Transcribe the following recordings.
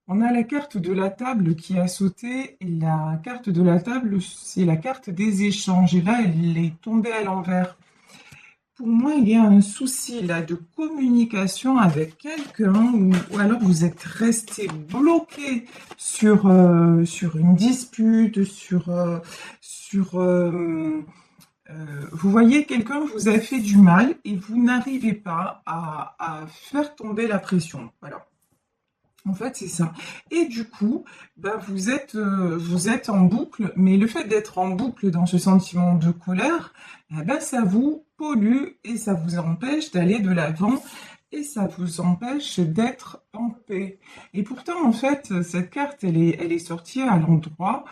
On a la carte de la table qui a sauté et la carte de la table, c'est la carte des échanges. Et là, elle est tombée à l'envers. Pour moi, il y a un souci là de communication avec quelqu'un ou alors vous êtes resté bloqué sur une dispute, vous voyez, quelqu'un vous a fait du mal et vous n'arrivez pas à faire tomber la pression. Voilà. En fait, c'est ça. Et du coup, bah, vous êtes en boucle, mais le fait d'être en boucle dans ce sentiment de colère, eh ben, ça vous pollue et ça vous empêche d'aller de l'avant et ça vous empêche d'être en paix. Et pourtant, en fait, cette carte, elle est sortie à l'endroit.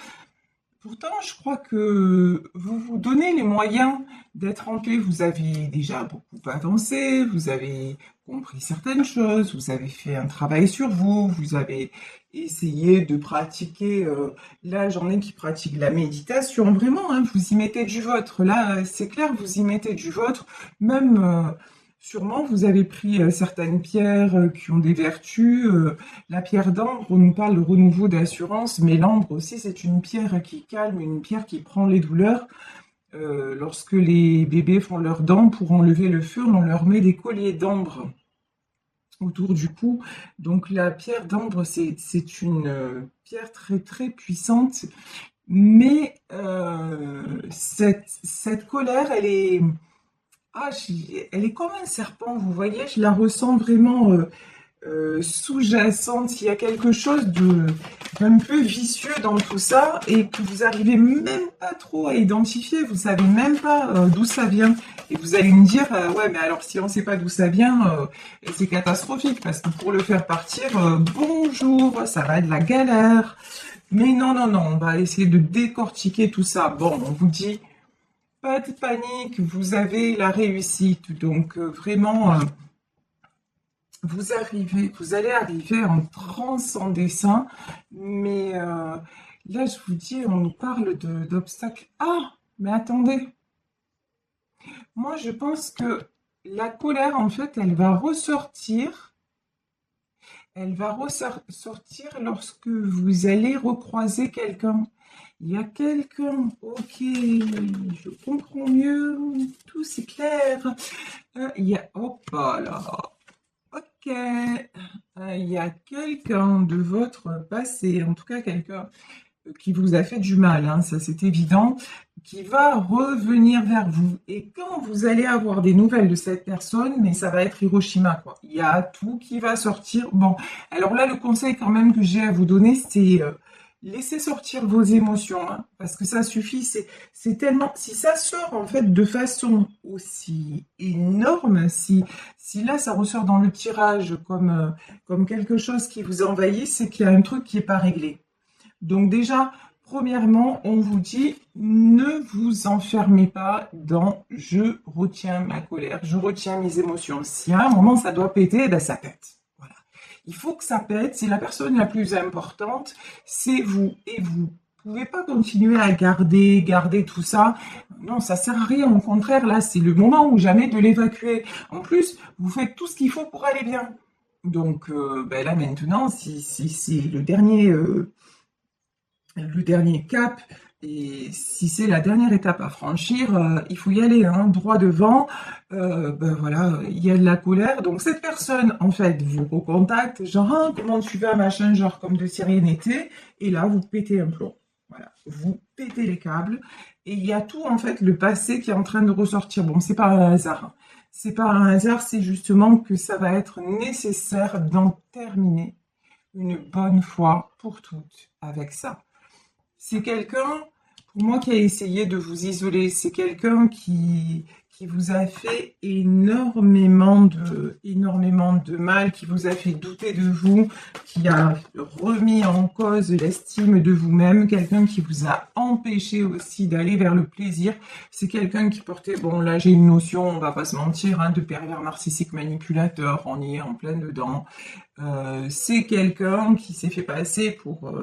Pourtant, je crois que vous vous donnez les moyens d'être en paix. Vous avez déjà beaucoup avancé, vous avez compris certaines choses, vous avez fait un travail sur vous, vous avez essayé de pratiquer. Là, j'en ai qui pratiquent la méditation, vraiment, hein, vous y mettez du vôtre. Là, c'est clair, vous y mettez du vôtre. Même, sûrement, vous avez pris certaines pierres qui ont des vertus. La pierre d'ambre, on nous parle de renouveau d'assurance, mais l'ambre aussi, c'est une pierre qui calme, une pierre qui prend les douleurs. Lorsque les bébés font leurs dents, pour enlever le feu, on leur met des colliers d'ambre autour du cou. Donc la pierre d'ambre, c'est une pierre très très puissante, mais cette colère, elle est comme un serpent, vous voyez, je la ressens vraiment sous-jacente, il y a quelque chose de d'un peu vicieux dans tout ça et que vous arrivez même pas trop à identifier, vous savez même pas d'où ça vient. Et vous allez me dire, ouais, mais alors si on sait pas d'où ça vient, c'est catastrophique parce que pour le faire partir, bonjour, ça va être de la galère. Mais non, non, non, on va essayer de décortiquer tout ça. Bon, on vous dit, pas de panique, vous avez la réussite. Donc vraiment, vous allez arriver en transe en dessin, mais là, je vous dis, on nous parle d'obstacles. Ah, mais attendez, moi, je pense que la colère, en fait, elle va ressortir lorsque vous allez recroiser quelqu'un. Il y a quelqu'un, ok, je comprends mieux, tout c'est clair. Il y a, hop là, ok, il y a quelqu'un de votre passé, en tout cas quelqu'un qui vous a fait du mal, hein, ça c'est évident, qui va revenir vers vous. Et quand vous allez avoir des nouvelles de cette personne, mais ça va être Hiroshima, quoi. Il y a tout qui va sortir. Bon, alors là, le conseil quand même que j'ai à vous donner, c'est laissez sortir vos émotions, hein, parce que ça suffit. C'est tellement, si ça sort en fait de façon aussi énorme, si là ça ressort dans le tirage comme quelque chose qui vous envahit, c'est qu'il y a un truc qui est pas réglé. Donc déjà, premièrement, on vous dit, ne vous enfermez pas dans je retiens ma colère, je retiens mes émotions. Si à un moment ça doit péter, ben ça pète. Voilà. Il faut que ça pète, c'est la personne la plus importante, c'est vous. Et vous pouvez pas continuer à garder tout ça. Non, ça sert à rien. Au contraire, là, c'est le moment ou jamais de l'évacuer. En plus, vous faites tout ce qu'il faut pour aller bien. Donc ben là maintenant, si c'est le dernier cap, et si c'est la dernière étape à franchir, il faut y aller, hein, droit devant. Ben voilà, il y a de la colère. Donc cette personne, en fait, vous recontacte, genre, ah, comment tu vas, machin, genre comme de si rien n'était. Et là, vous pétez un plomb. Voilà, vous pétez les câbles. Et il y a tout, en fait, le passé qui est en train de ressortir. Bon, c'est pas un hasard, hein. C'est pas un hasard, c'est justement que ça va être nécessaire d'en terminer une bonne fois pour toutes avec ça. C'est quelqu'un, pour moi, qui a essayé de vous isoler. C'est quelqu'un qui vous a fait énormément de mal, qui vous a fait douter de vous, qui a remis en cause l'estime de vous-même, quelqu'un qui vous a empêché aussi d'aller vers le plaisir. C'est quelqu'un qui portait, bon là j'ai une notion, on va pas se mentir, hein, de pervers narcissique manipulateur, on y est en plein dedans. C'est quelqu'un qui s'est fait passer pour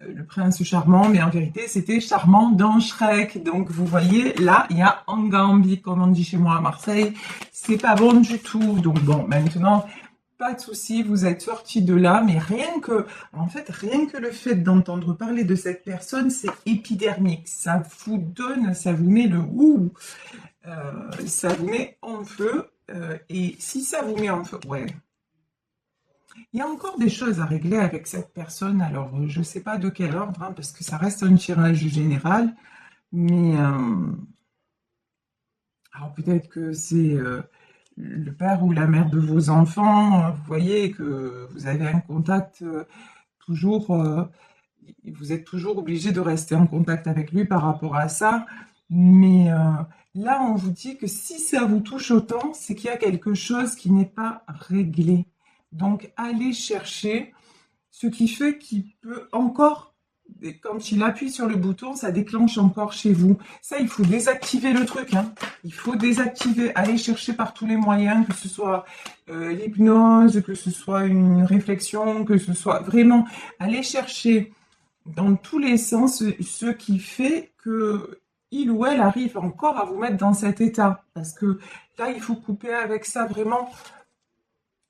le prince charmant, mais en vérité, c'était charmant dans Shrek. Donc, vous voyez, là, il y a Angambi, comme on dit chez moi à Marseille. C'est pas bon du tout. Donc, bon, maintenant, pas de souci, vous êtes sorti de là, mais en fait, rien que le fait d'entendre parler de cette personne, c'est épidermique. Ça vous donne, ça vous met le ouh, ça vous met en feu. Et si ça vous met en feu, ouais. Il y a encore des choses à régler avec cette personne. Alors, je ne sais pas de quel ordre, hein, parce que ça reste un tirage général, mais alors peut-être que c'est le père ou la mère de vos enfants. Vous voyez que vous avez un contact toujours, vous êtes toujours obligé de rester en contact avec lui par rapport à ça. Mais là, on vous dit que si ça vous touche autant, c'est qu'il y a quelque chose qui n'est pas réglé. Donc, allez chercher ce qui fait qu'il peut encore, et quand il appuie sur le bouton, ça déclenche encore chez vous. Ça, il faut désactiver le truc, hein. Il faut désactiver, aller chercher par tous les moyens, que ce soit l'hypnose, que ce soit une réflexion, que ce soit vraiment, aller chercher dans tous les sens ce qui fait que il ou elle arrive encore à vous mettre dans cet état. Parce que là, il faut couper avec ça vraiment.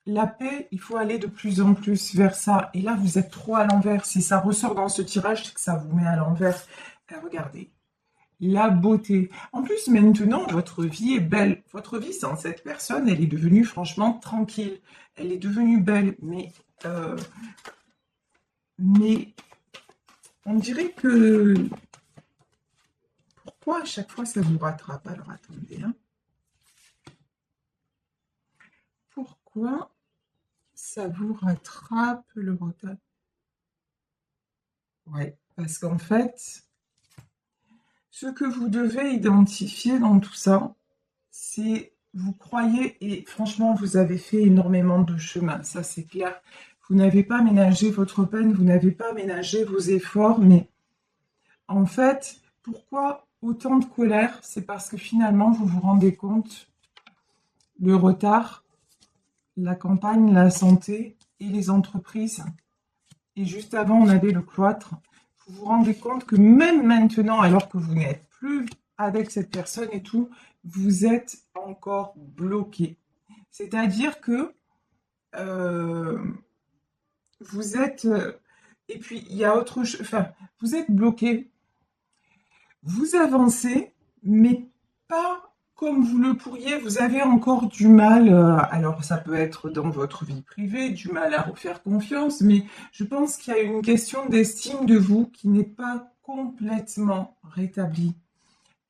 La paix, il faut aller de plus en plus vers ça. Et là, vous êtes trop à l'envers. Si ça ressort dans ce tirage, c'est que ça vous met à l'envers. Regardez, la beauté. En plus, maintenant, votre vie est belle. Votre vie sans cette personne, elle est devenue franchement tranquille. Elle est devenue belle. Mais on dirait que... Pourquoi à chaque fois ça vous rattrape? Alors, attendez, hein. Pourquoi ça vous rattrape le retard? Ouais, parce qu'en fait, ce que vous devez identifier dans tout ça, c'est vous croyez, et franchement, vous avez fait énormément de chemin, ça c'est clair. Vous n'avez pas ménagé votre peine, vous n'avez pas ménagé vos efforts, mais en fait, pourquoi autant de colère? C'est parce que finalement, vous vous rendez compte, le retard, la campagne, la santé et les entreprises. Et juste avant, on avait le cloître. Vous vous rendez compte que même maintenant, alors que vous n'êtes plus avec cette personne et tout, vous êtes encore bloqué. C'est-à-dire que vous êtes... et puis, il y a autre chose... Enfin, vous êtes bloqué. Vous avancez, mais pas comme vous le pourriez. Vous avez encore du mal, alors ça peut être dans votre vie privée, du mal à refaire confiance, mais je pense qu'il y a une question d'estime de vous qui n'est pas complètement rétablie.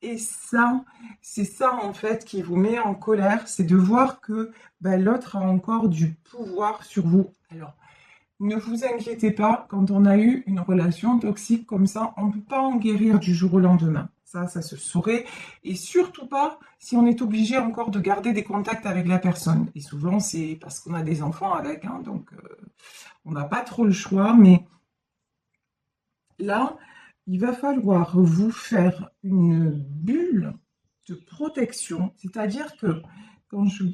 Et ça, c'est ça en fait qui vous met en colère, c'est de voir que l'autre a encore du pouvoir sur vous. Alors, ne vous inquiétez pas, quand on a eu une relation toxique comme ça, on ne peut pas en guérir du jour au lendemain. Ça se saurait. Et surtout pas si on est obligé encore de garder des contacts avec la personne. Et souvent, c'est parce qu'on a des enfants avec, hein, donc on n'a pas trop le choix. Mais là, il va falloir vous faire une bulle de protection. C'est-à-dire que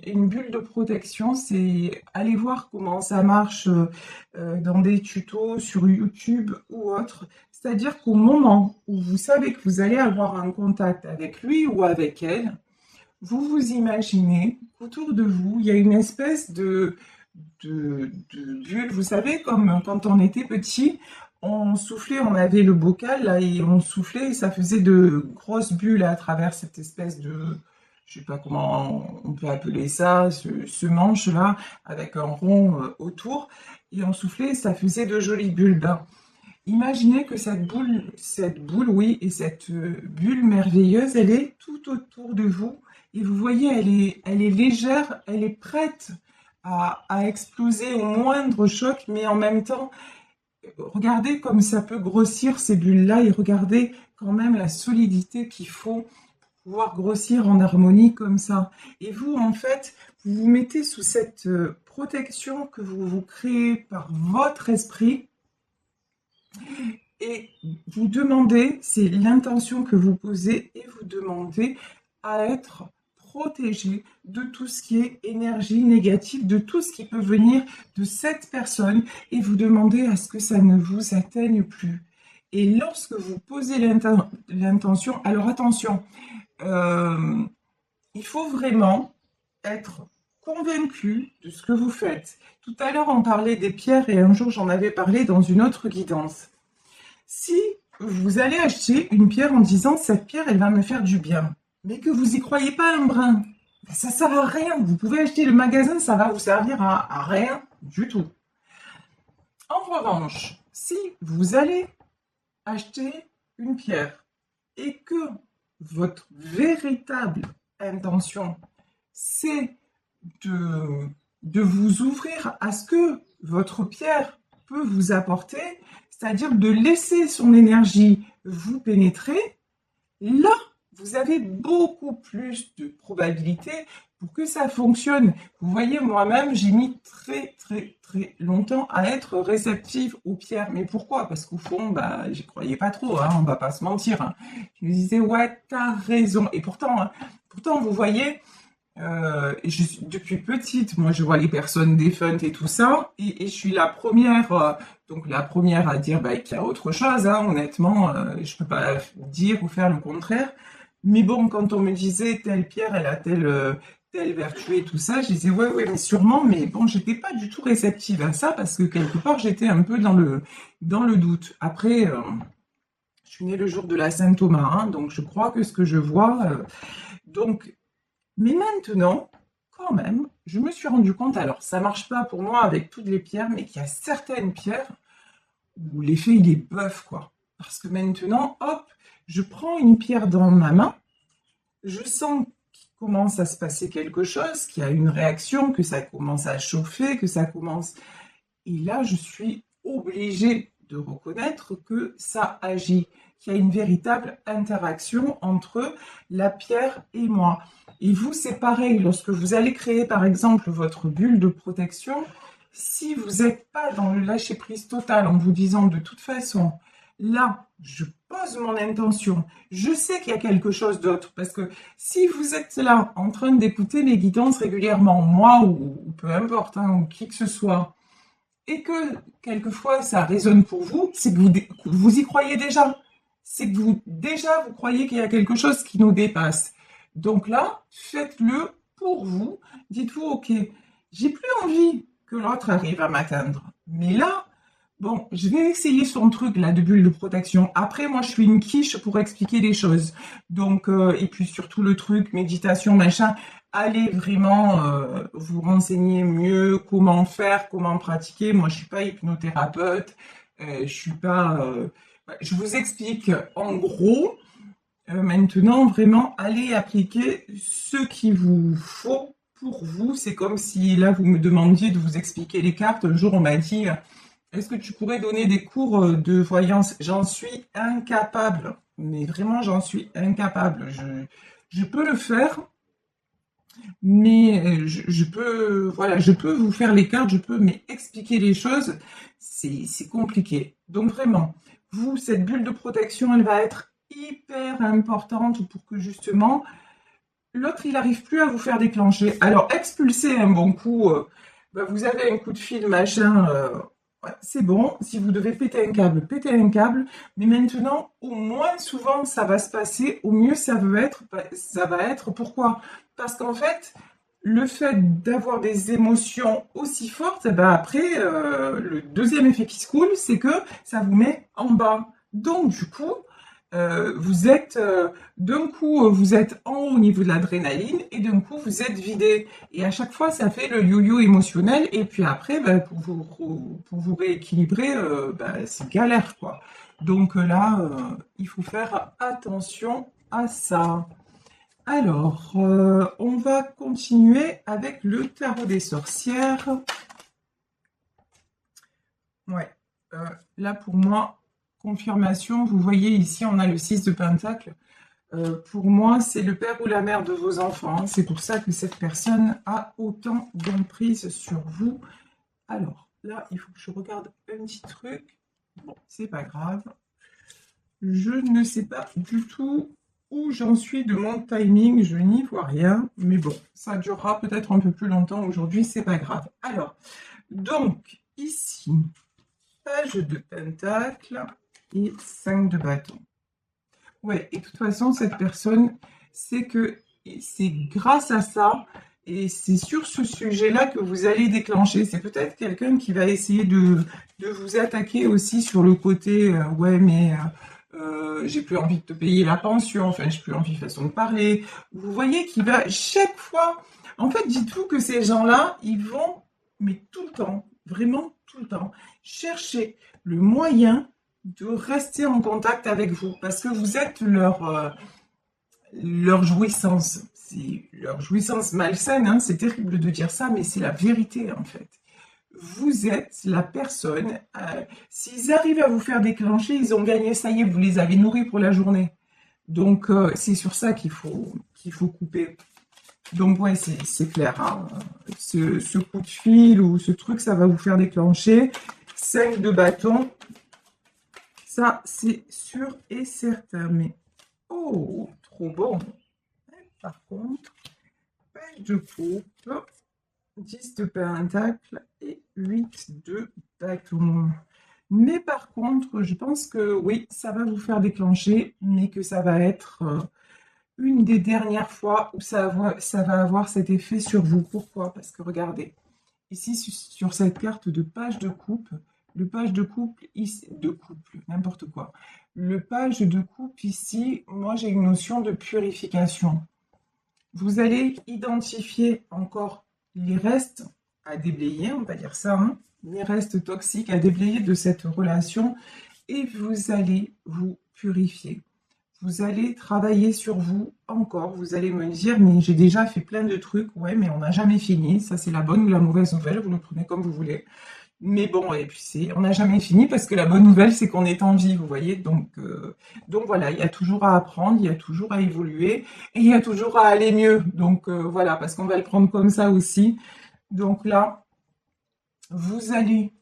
une bulle de protection, c'est aller voir comment ça marche dans des tutos sur YouTube ou autre. C'est-à-dire qu'au moment où vous savez que vous allez avoir un contact avec lui ou avec elle, vous vous imaginez qu'autour de vous, il y a une espèce de bulle. Vous savez, comme quand on était petit, on soufflait, on avait le bocal là, et on soufflait et ça faisait de grosses bulles à travers cette espèce de, je sais pas comment on peut appeler ça, ce manche-là, avec un rond autour, et on soufflait et ça faisait de jolies bulles. Imaginez que cette boule, oui, et cette bulle merveilleuse, elle est tout autour de vous, et vous voyez, elle est légère, elle est prête à exploser au moindre choc, mais en même temps, regardez comme ça peut grossir ces bulles-là, et regardez quand même la solidité qu'il faut pouvoir grossir en harmonie comme ça. Et vous, en fait, vous vous mettez sous cette protection que vous vous créez par votre esprit et vous demandez, c'est l'intention que vous posez, et vous demandez à être protégé de tout ce qui est énergie négative, de tout ce qui peut venir de cette personne, et vous demandez à ce que ça ne vous atteigne plus. Et lorsque vous posez l'intention, alors attention, il faut vraiment être convaincu de ce que vous faites. Tout à l'heure, on parlait des pierres et un jour, j'en avais parlé dans une autre guidance. Si vous allez acheter une pierre en disant cette pierre, elle va me faire du bien, mais que vous n'y croyez pas un brin, ben, ça ne sert à rien. Vous pouvez acheter le magasin, ça va vous servir à rien du tout. En revanche, si vous allez acheter une pierre et que votre véritable intention, c'est de vous ouvrir à ce que votre pierre peut vous apporter, c'est-à-dire de laisser son énergie vous pénétrer, là, vous avez beaucoup plus de probabilités pour que ça fonctionne. Vous voyez, moi-même, j'ai mis très longtemps à être réceptive aux pierres. Mais pourquoi? Parce qu'au fond, bah, j'y croyais pas trop, hein, on va pas se mentir. Hein. Je me disais, ouais, t'as raison. Et pourtant, vous voyez, depuis petite, moi, je vois les personnes défuntes et tout ça, et je suis la première, à dire bah, qu'il y a autre chose. Hein, honnêtement, je peux pas dire ou faire le contraire. Mais bon, quand on me disait telle pierre, elle a telle vertu et tout ça, je disais ouais, mais sûrement. Mais bon, j'étais pas du tout réceptive à ça parce que quelque part, j'étais un peu dans le doute. Après, je suis née le jour de la Saint-Thomas, hein, donc je crois que ce que je vois, donc. Mais maintenant, quand même, je me suis rendu compte, alors ça marche pas pour moi avec toutes les pierres, mais qu'il y a certaines pierres où l'effet il est bœuf, quoi. Parce que maintenant, hop, je prends une pierre dans ma main, je sens qu'il commence à se passer quelque chose, qu'il y a une réaction, que ça commence à chauffer, que ça commence... Et là, je suis obligée de reconnaître que ça agit, qu'il y a une véritable interaction entre la pierre et moi. Et vous, c'est pareil, lorsque vous allez créer par exemple votre bulle de protection, si vous n'êtes pas dans le lâcher-prise total en vous disant de toute façon, là, je pose mon intention, je sais qu'il y a quelque chose d'autre, parce que si vous êtes là en train d'écouter mes guidances régulièrement, moi ou peu importe, hein, ou qui que ce soit, et que quelquefois ça résonne pour vous, c'est que vous y croyez déjà. C'est que vous croyez qu'il y a quelque chose qui nous dépasse. Donc là, faites-le pour vous. Dites-vous, ok, j'ai plus envie que l'autre arrive à m'atteindre. Mais là, bon, je vais essayer son truc là de bulle de protection. Après, moi, je suis une quiche pour expliquer les choses. Donc, et puis surtout le truc, méditation, machin, allez vraiment vous renseigner mieux comment faire, comment pratiquer. Moi, je suis pas hypnothérapeute, je suis pas. Je vous explique en gros. Maintenant, vraiment, allez appliquer ce qu'il vous faut pour vous. C'est comme si là, vous me demandiez de vous expliquer les cartes. Un jour, on m'a dit, est-ce que tu pourrais donner des cours de voyance? J'en suis incapable. Mais vraiment, j'en suis incapable. Je peux le faire, mais je peux, voilà, je peux vous faire les cartes, je peux, mais expliquer les choses, c'est compliqué. Donc vraiment, vous, cette bulle de protection, elle va être hyper importante pour que justement, l'autre, il n'arrive plus à vous faire déclencher. Alors, expulser un bon coup, bah, vous avez un coup de fil, machin, ouais, c'est bon. Si vous devez péter un câble, pétez un câble. Mais maintenant, au moins souvent ça va se passer, au mieux ça va être, pourquoi? Parce qu'en fait, le fait d'avoir des émotions aussi fortes, eh ben après, le deuxième effet qui se coule, c'est que ça vous met en bas. Donc, du coup, vous êtes d'un coup vous êtes en haut au niveau de l'adrénaline et d'un coup vous êtes vidé et à chaque fois ça fait le yo-yo émotionnel et puis après pour vous rééquilibrer c'est galère quoi. Donc là il faut faire attention à ça. Alors on va continuer avec le tarot des sorcières. Ouais, là pour moi confirmation, vous voyez ici on a le 6 de Pentacle. Pour moi, c'est le père ou la mère de vos enfants. C'est pour ça que cette personne a autant d'emprise sur vous. Alors, là, il faut que je regarde un petit truc. Bon, c'est pas grave. Je ne sais pas du tout où j'en suis de mon timing. Je n'y vois rien. Mais bon, ça durera peut-être un peu plus longtemps aujourd'hui. C'est pas grave. Alors, donc, ici, page de Pentacle et 5 de bâton. Ouais, et de toute façon, cette personne, c'est que c'est grâce à ça Et c'est sur ce sujet-là que vous allez déclencher. C'est peut-être quelqu'un qui va essayer de vous attaquer aussi sur le côté ouais, mais j'ai plus envie de te payer la pension, enfin, j'ai plus envie de façon de parler. Vous voyez qu'il va chaque fois. En fait, dites-vous que ces gens-là, ils vont, mais tout le temps, vraiment tout le temps, chercher le moyen de rester en contact avec vous parce que vous êtes leur jouissance. C'est leur jouissance malsaine, hein, c'est terrible de dire ça, mais c'est la vérité en fait. Vous êtes la personne, s'ils arrivent à vous faire déclencher, ils ont gagné, ça y est, vous les avez nourris pour la journée. Donc c'est sur ça qu'il faut couper. Donc ouais, c'est clair, hein. Ce coup de fil ou ce truc, ça va vous faire déclencher. 5 de bâton, ça c'est sûr et certain. Mais oh, trop bon. Par contre, page de coupe, 10 de pentacle et 8 de bâton. Mais par contre, je pense que oui, ça va vous faire déclencher, mais que ça va être une des dernières fois où ça va avoir cet effet sur vous. Pourquoi? Parce que regardez, ici sur cette carte de page de coupe, le page de couple, ici, de couple, n'importe quoi. Le page de coupe ici, moi j'ai une notion de purification. Vous allez identifier encore les restes à déblayer, on va dire ça, hein, les restes toxiques à déblayer de cette relation et vous allez vous purifier. Vous allez travailler sur vous encore. Vous allez me dire, mais j'ai déjà fait plein de trucs. Ouais, mais on n'a jamais fini. Ça, c'est la bonne ou la mauvaise nouvelle. Vous le prenez comme vous voulez. Mais bon, et puis on n'a jamais fini parce que la bonne nouvelle, c'est qu'on est en vie, vous voyez. Donc voilà, il y a toujours à apprendre, il y a toujours à évoluer et il y a toujours à aller mieux. Donc voilà, parce qu'on va le prendre comme ça aussi. Donc là, vous allez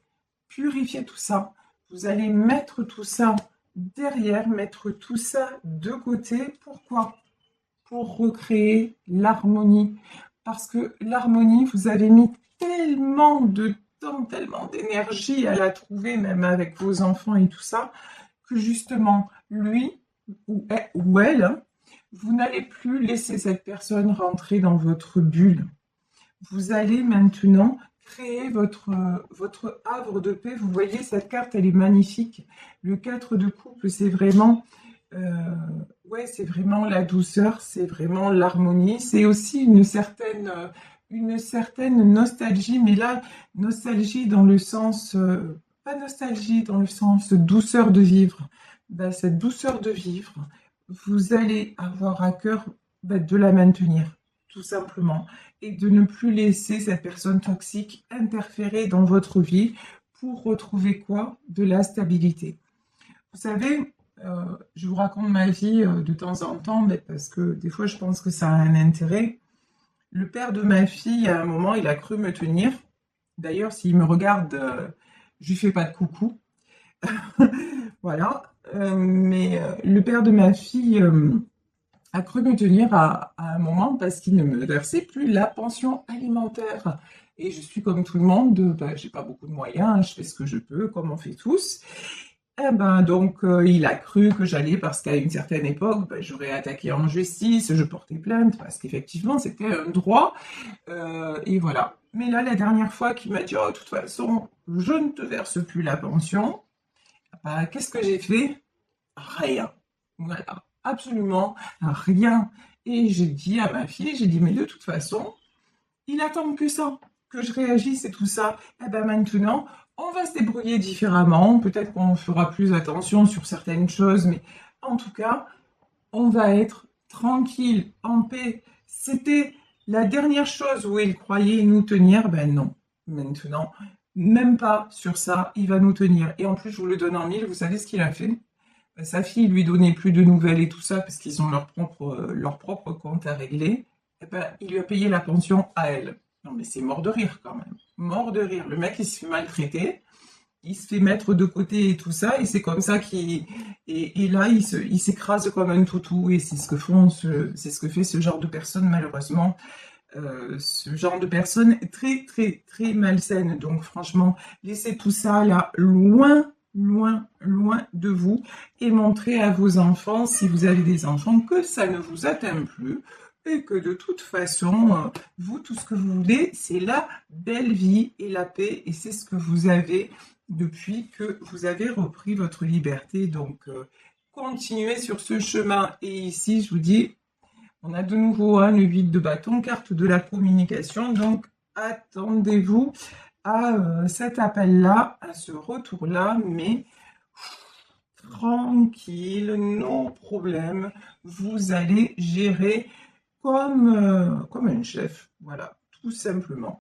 purifier tout ça. Vous allez mettre tout ça derrière, mettre tout ça de côté. Pourquoi? Pour recréer l'harmonie. Parce que l'harmonie, vous avez mis tellement de temps, tellement d'énergie à la trouver, même avec vos enfants et tout ça, que justement, lui ou elle, hein, vous n'allez plus laisser cette personne rentrer dans votre bulle. Vous allez maintenant créer votre havre de paix. Vous voyez, cette carte, elle est magnifique. Le 4 de coupe, c'est vraiment, ouais, c'est vraiment la douceur, c'est vraiment l'harmonie. C'est aussi une certaine nostalgie, mais là, nostalgie dans le sens, pas nostalgie dans le sens douceur de vivre. Ben, cette douceur de vivre, vous allez avoir à cœur de la maintenir, tout simplement, et de ne plus laisser cette personne toxique interférer dans votre vie pour retrouver quoi? De la stabilité. Vous savez, je vous raconte ma vie de temps en temps, mais parce que des fois je pense que ça a un intérêt. Le père de ma fille, à un moment, il a cru me tenir. D'ailleurs, s'il me regarde, je lui fais pas de coucou. Voilà. Mais le père de ma fille a cru me tenir à un moment parce qu'il ne me versait plus la pension alimentaire. Et je suis comme tout le monde, j'ai pas beaucoup de moyens, je fais ce que je peux, comme on fait tous. Eh ben, donc, il a cru que j'allais, parce qu'à une certaine époque, j'aurais attaqué en justice, je portais plainte, parce qu'effectivement, c'était un droit. Et voilà. Mais là, la dernière fois qu'il m'a dit, oh, de toute façon, je ne te verse plus la pension, qu'est-ce que j'ai fait? Rien. Voilà. Absolument rien. Et j'ai dit à ma fille, j'ai dit, mais de toute façon, il attend que ça, que je réagisse et tout ça. Eh ben maintenant, on va se débrouiller différemment. Peut-être qu'on fera plus attention sur certaines choses, mais en tout cas, on va être tranquille, en paix. C'était la dernière chose où il croyait nous tenir. Ben non, maintenant, même pas sur ça, il va nous tenir. Et en plus, je vous le donne en mille, vous savez ce qu'il a fait? Ben, sa fille lui donnait plus de nouvelles et tout ça, parce qu'ils ont leur propre compte à régler. Eh ben, il lui a payé la pension à elle. Non mais c'est mort de rire quand même. Mort de rire. Le mec, il se fait maltraiter, il se fait mettre de côté et tout ça, et c'est comme ça qu'il... Et là, il s'écrase comme un toutou, et c'est ce que fait ce genre de personne, malheureusement. Ce genre de personne très, très, très malsaine. Donc franchement, laissez tout ça là, loin, loin, loin de vous, et montrez à vos enfants, si vous avez des enfants, que ça ne vous atteint plus, et que de toute façon, vous, tout ce que vous voulez, c'est la belle vie et la paix, et c'est ce que vous avez depuis que vous avez repris votre liberté. Donc, continuez sur ce chemin. Et ici, je vous dis, on a de nouveau le 8 de bâton, carte de la communication. Donc, attendez-vous à cet appel-là, à ce retour-là, mais tranquille, non problème. Vous allez gérer comme un chef. Voilà, tout simplement.